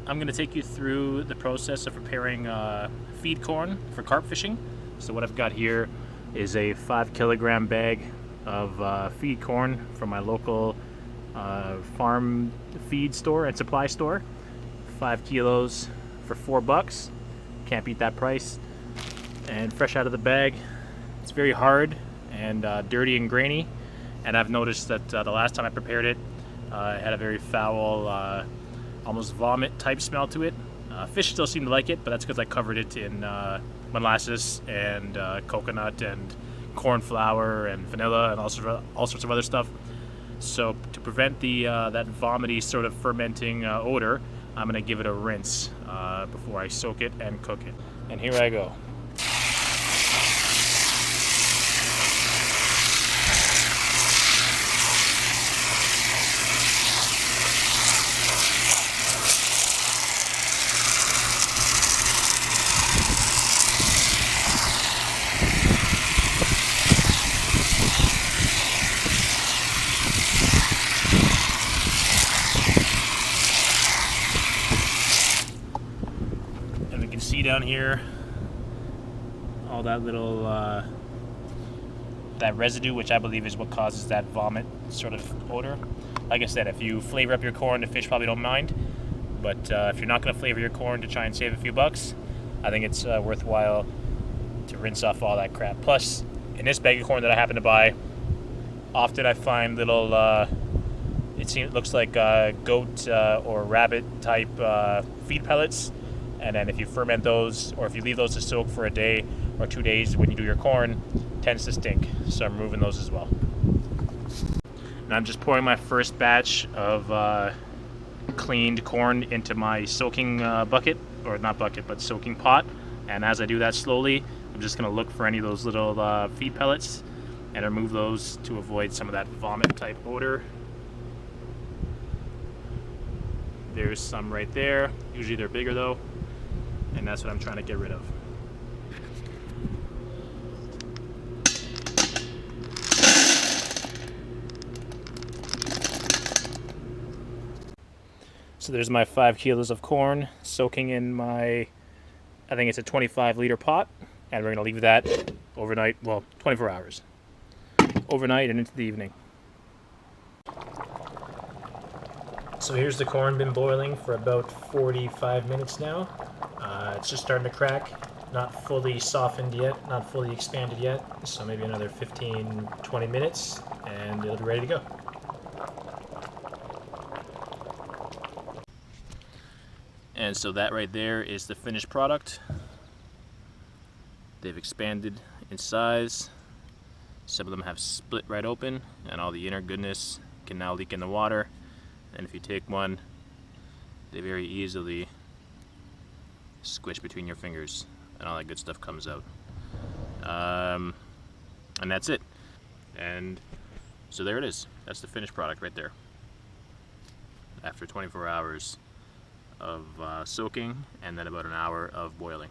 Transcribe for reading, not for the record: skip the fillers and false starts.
I'm going to take you through the process of preparing feed corn for carp fishing. So what I've got here is a 5 kilogram bag of feed corn from my local farm feed store and supply store. 5 kilos for $4. Can't beat that price. And fresh out of the bag. It's very hard and dirty and grainy. And I've noticed that the last time I prepared it, it had a very foul, almost vomit type smell to it. Fish still seem to like it, but that's because I covered it in molasses and coconut and corn flour and vanilla and all sorts of other stuff. So to prevent that vomity sort of fermenting odor, I'm going to give it a rinse before I soak it and cook it. And here I go. See down here all that little that residue, which I believe is what causes that vomit sort of odor. Like I said, if you flavor up your corn, the fish probably don't mind, but if you're not going to flavor your corn to try and save a few bucks, I think it's worthwhile to rinse off all that crap. Plus, in this bag of corn that I happen to buy, often I find little it looks like goat or rabbit type feed pellets. And then if you ferment those, or if you leave those to soak for a day or 2 days when you do your corn, it tends to stink. So I'm removing those as well. And I'm just pouring my first batch of cleaned corn into my soaking bucket, or not bucket, but soaking pot. And as I do that slowly, I'm just going to look for any of those little feed pellets and remove those to avoid some of that vomit type odor. There's some right there. Usually they're bigger though. And that's what I'm trying to get rid of. So there's my 5 kilos of corn soaking in my, I think it's a 25-liter pot, and we're going to leave that overnight, well, 24 hours. Overnight and into the evening. So here's the corn, been boiling for about 45 minutes now. It's just starting to crack, not fully softened yet, not fully expanded yet, so maybe another 15-20 minutes and it'll be ready to go. And so that right there is the finished product. They've expanded in size. Some of them have split right open, and all the inner goodness can now leak in the water. And if you take one, they very easily squish between your fingers and all that good stuff comes out. And that's it. And so there it is. That's the finished product right there. After 24 hours of soaking and then about an hour of boiling.